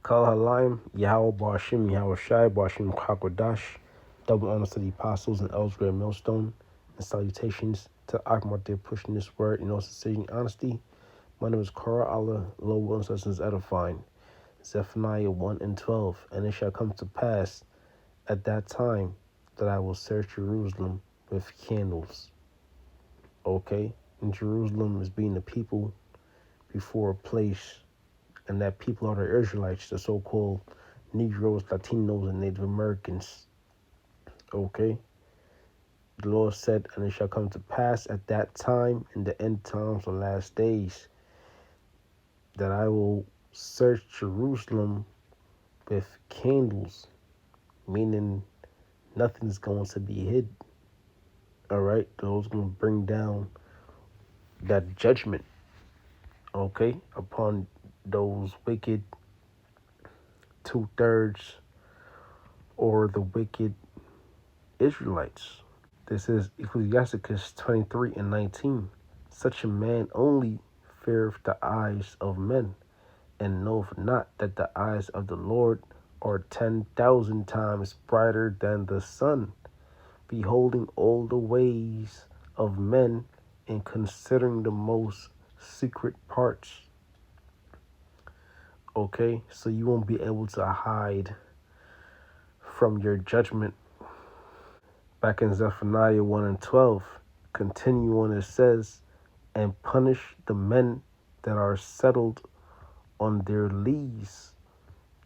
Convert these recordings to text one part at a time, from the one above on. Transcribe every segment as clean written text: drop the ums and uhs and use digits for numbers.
Kal Halayim, Yahweh Bashim, Yahweh Shai, Bashim Hakwadash, double honors to the apostles and elders of Millstone, and salutations to Akmat. They're pushing this word in all sincerity and honesty. My name is Kara Allah, Low Williams Lessons Edifying. Zephaniah 1 and 12. And it shall come to pass at that time that I will search Jerusalem with candles. Okay? And Jerusalem is being the people before a place, and that people are the Israelites, the so-called Negroes, Latinos, and Native Americans. Okay? The Lord said, and it shall come to pass at that time, in the end times, the last days, that I will search Jerusalem with candles, meaning nothing's going to be hid. All right? The Lord's going to bring down that judgment, okay, upon those wicked 2/3 or the wicked Israelites. This is Ecclesiasticus 23 and 19. Such a man only feareth the eyes of men, and knoweth not that the eyes of the Lord are 10,000 times brighter than the sun, beholding all the ways of men, and considering the most secret parts. Okay, so you won't be able to hide from your judgment. Back in Zephaniah 1 and 12, continue on, it says, and punish the men that are settled on their lees.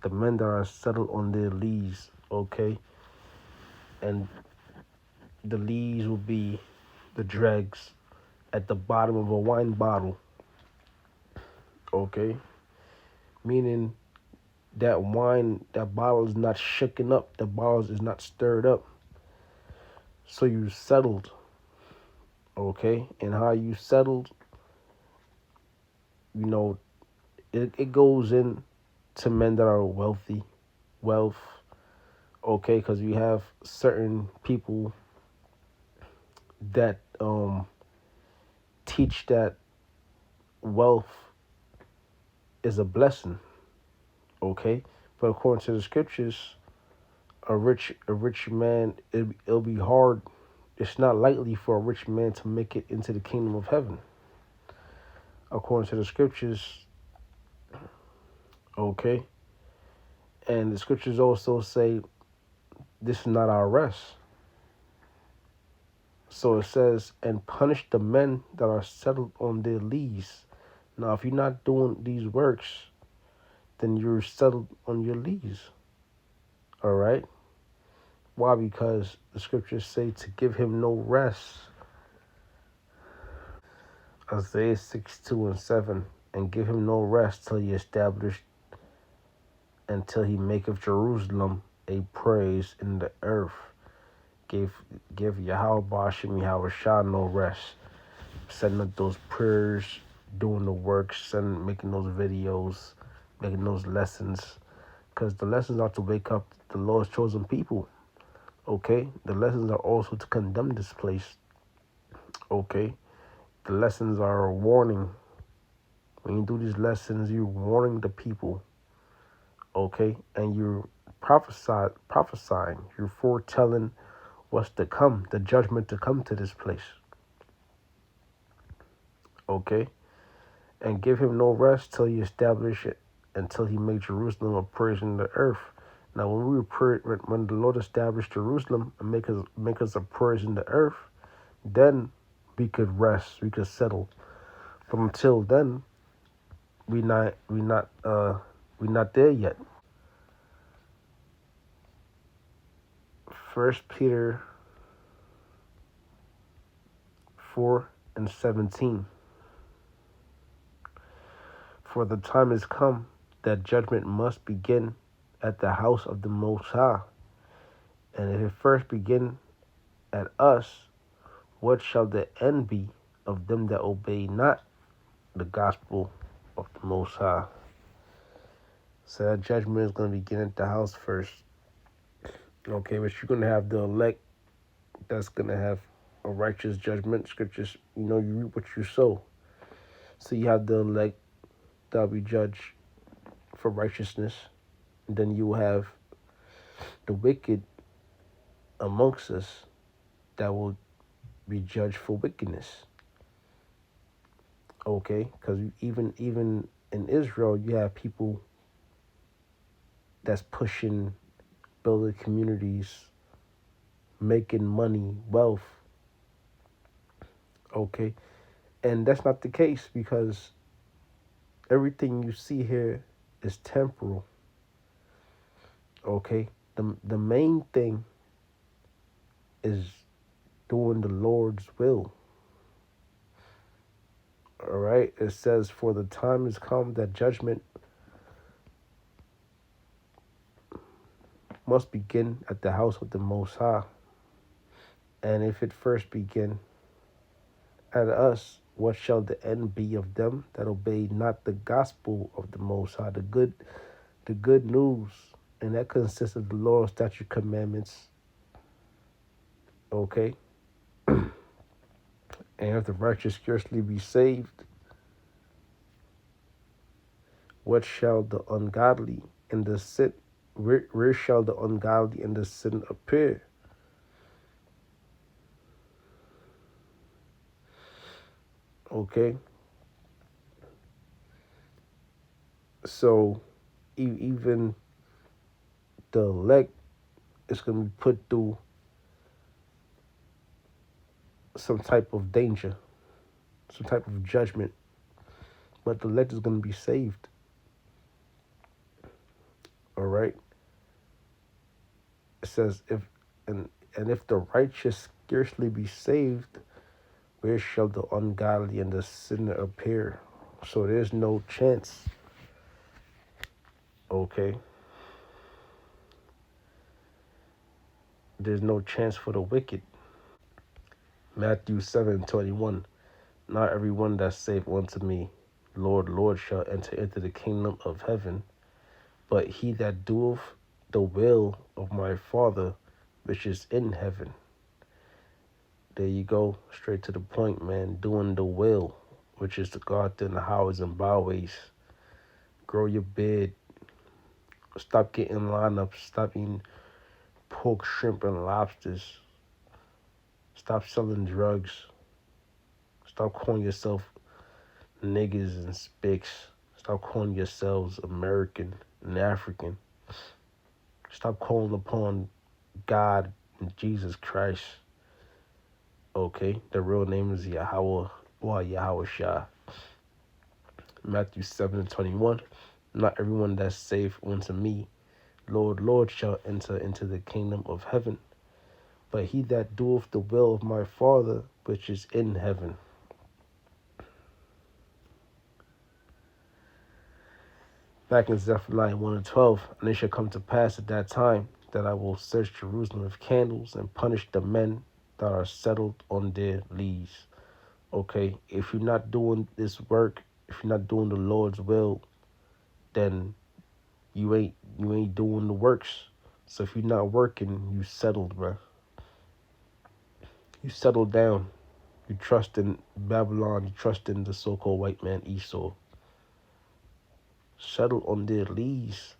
The men that are settled on their lees, okay? And the lees will be the dregs at the bottom of a wine bottle, okay? Meaning that wine, that bottle is not shaken up, the bottle is not stirred up. So you settled, okay? And how you settled, you know, it goes in to men that are wealth, okay? Because we have certain people that teach that wealth is a blessing, okay? But according to the scriptures, a rich man, it'll be hard. It's not likely for a rich man to make it into the kingdom of heaven, according to the scriptures, okay? And the scriptures also say this is not our rest. So it says, and punish the men that are settled on their lees. Now, if you're not doing these works, then you're settled on your lees. All right? Why? Because the scriptures say to give him no rest. Isaiah 6:2 and 7. And give him no rest till he establish, until he maketh Jerusalem a praise in the earth. Give Yahweh Bashim, Yahweh Shah no rest. Setting up those prayers, doing the works, making those videos, making those lessons. Because the lessons are to wake up the Lord's chosen people. Okay? The lessons are also to condemn this place. Okay? The lessons are a warning. When you do these lessons, you're warning the people. Okay? And you're prophesying. You're foretelling what's to come, the judgment to come to this place. Okay? And give him no rest till he establish it, until he make Jerusalem a praise in the earth. Now, when the Lord established Jerusalem and make us a praise in the earth, then we could rest, we could settle. But until then, we not there yet. 1 Peter 4 and 17. For the time is come that judgment must begin at the house of the Most High. And if it first begin at us, what shall the end be of them that obey not the gospel of the Most High? So that judgment is going to begin at the house first. Okay, but you're going to have the elect that's going to have a righteous judgment. Scriptures, you reap what you sow. So you have the elect that will be judged for righteousness. And then you have the wicked amongst us that will be judged for wickedness. Okay, because even in Israel, you have people that's pushing building communities, making money, wealth. Okay, and that's not the case because everything you see here is temporal. Okay, the main thing is doing the Lord's will. All right, it says, "For the time has come that judgment must begin at the house of the Most High. And if it first begin at us, what shall the end be of them that obey not the gospel of the Most High, the good news?" And that consists of the law, statute, commandments. Okay, and if the righteous scarcely be saved, what shall the ungodly and the sin? Where shall the ungodly and the sin appear? Okay, so even the elect is going to be put through some type of danger, some type of judgment, but the elect is going to be saved. All right. It says, if and if the righteous scarcely be saved, where shall the ungodly and the sinner appear? So there's no chance. Okay. There's no chance for the wicked. Matthew 7:21. Not everyone that saith unto me, Lord, Lord, shall enter into the kingdom of heaven, but he that doeth the will of my Father which is in heaven. There you go, straight to the point, man. Doing the will, which is to go out there in the highways and byways, grow your beard, stop getting lineups, stop eating pork, shrimp, and lobsters, stop selling drugs, stop calling yourself niggas and spics, stop calling yourselves American and African, stop calling upon God and Jesus Christ. Okay, the real name is Yahweh or Yahweh Shah. Matthew 7:21. Not everyone that saith unto me, Lord, Lord, shall enter into the kingdom of heaven, but he that doeth the will of my Father which is in heaven. Back in Zephaniah 1:12, and it shall come to pass at that time that I will search Jerusalem with candles and punish the men that are settled on their lees. Okay, if you're not doing this work, if you're not doing the Lord's will, then you ain't doing the works. So if you're not working, you settled, bro. You settled down. You trust in Babylon. You trust in the so-called white man Esau. Settle on their lees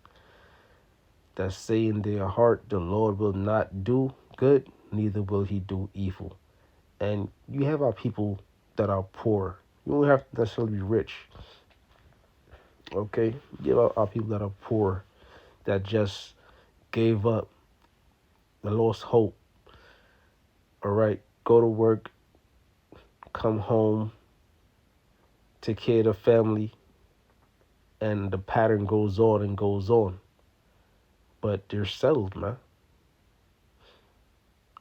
that say in their heart, the Lord will not do good, neither will he do evil. And you have our people that are poor. You don't have to necessarily be rich. Okay? You have our people that are poor, that just gave up, that lost hope. All right? Go to work, come home, take care of the family, and the pattern goes on and goes on. But they're settled, man.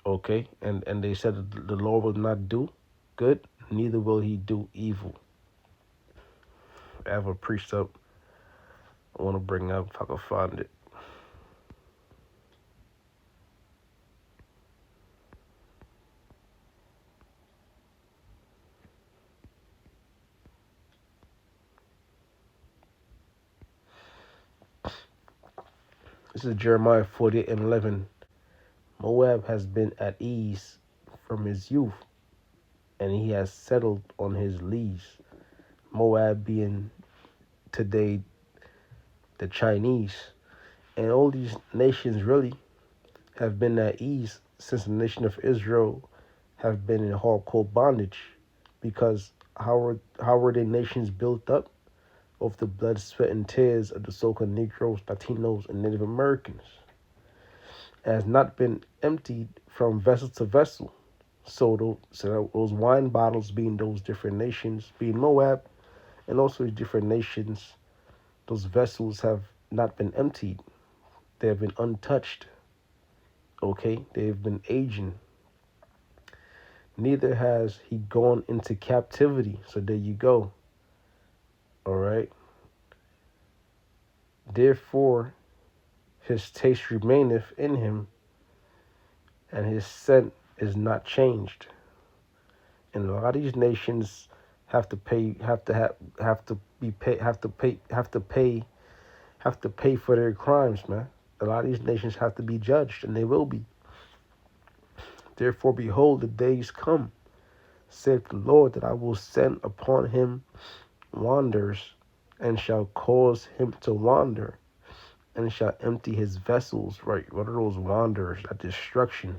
Okay? And they said that the Lord will not do good, neither will he do evil. I have a precept I want to bring up if I can find it. This is Jeremiah 48:11. Moab has been at ease from his youth, and he has settled on his lees. Moab being today the Chinese, And all these nations really have been at ease since the nation of Israel have been in hardcore bondage. Because how were their nations built up? Of the blood, sweat, and tears of the so-called Negroes, Latinos, and Native Americans. It has not been emptied from vessel to vessel. So those wine bottles being those different nations, being Moab, and also these different nations, those vessels have not been emptied. They have been untouched. Okay? They have been aging. Neither has he gone into captivity. So there you go. All right? Therefore, his taste remaineth in him, and his scent is not changed. And a lot of these nations have to pay, have to pay for their crimes, man. A lot of these nations have to be judged, and they will be. Therefore, behold, the days come, saith the Lord, that I will send upon him wanderers, and shall cause him to wander, and shall empty his vessels. Right? What are those wanderers? That destruction,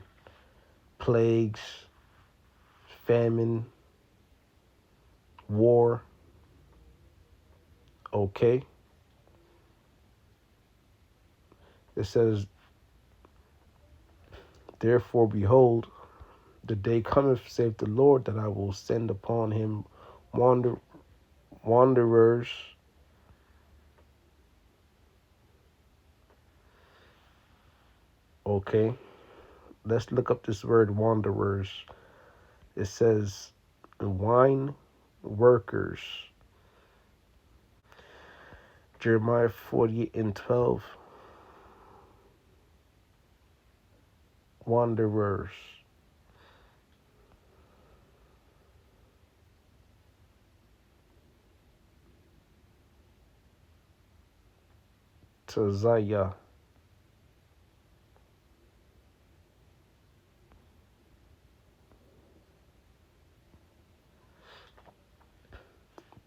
plagues, famine, war. Okay? It says, therefore, behold, the day cometh, saith the Lord, that I will send upon him wanderers, okay? Let's look up this word wanderers. It says wine workers. Jeremiah 48:12. Wanderers. Tazaya.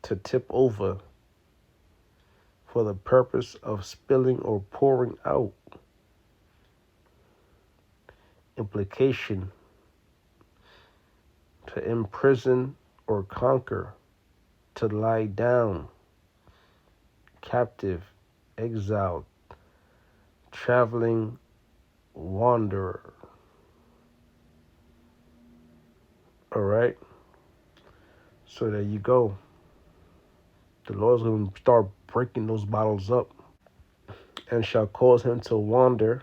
To tip over, for the purpose of spilling or pouring out. Implication, to imprison or conquer, to lie down, captive, exiled, traveling wanderer. All right? So there you go. The Lord's going to start breaking those bottles up, and shall cause him to wander,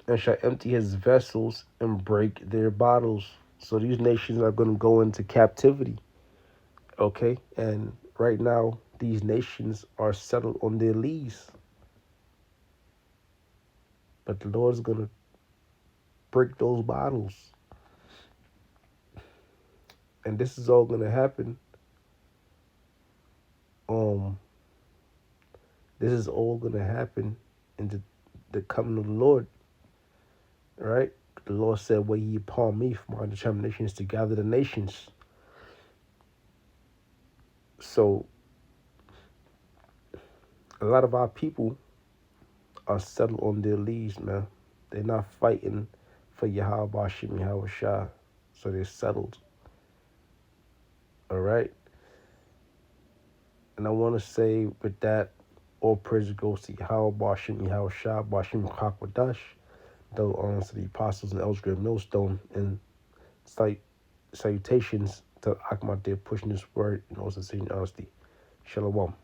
and shall empty his vessels and break their bottles. So these nations are going to go into captivity. Okay? And right now, these nations are settled on their lease. But the Lord's going to break those bottles. And this is all going to happen. This is all going to happen in the coming of the Lord. Right? The Lord said, "Wait ye upon me, for my determination is to gather the nations." So, a lot of our people are settled on their leaves, man. They're not fighting for Yahweh Bashim Yahweh Shah. So they're settled. All right? And I want to say with that, all praise goes to Yahweh Bashim Yahweh Shah, Bashim Chakwadash. Double honors to the apostles and Ellsworth Millstone, and salutations to Ahmad there pushing this word in all sincerity and honesty. Shalom.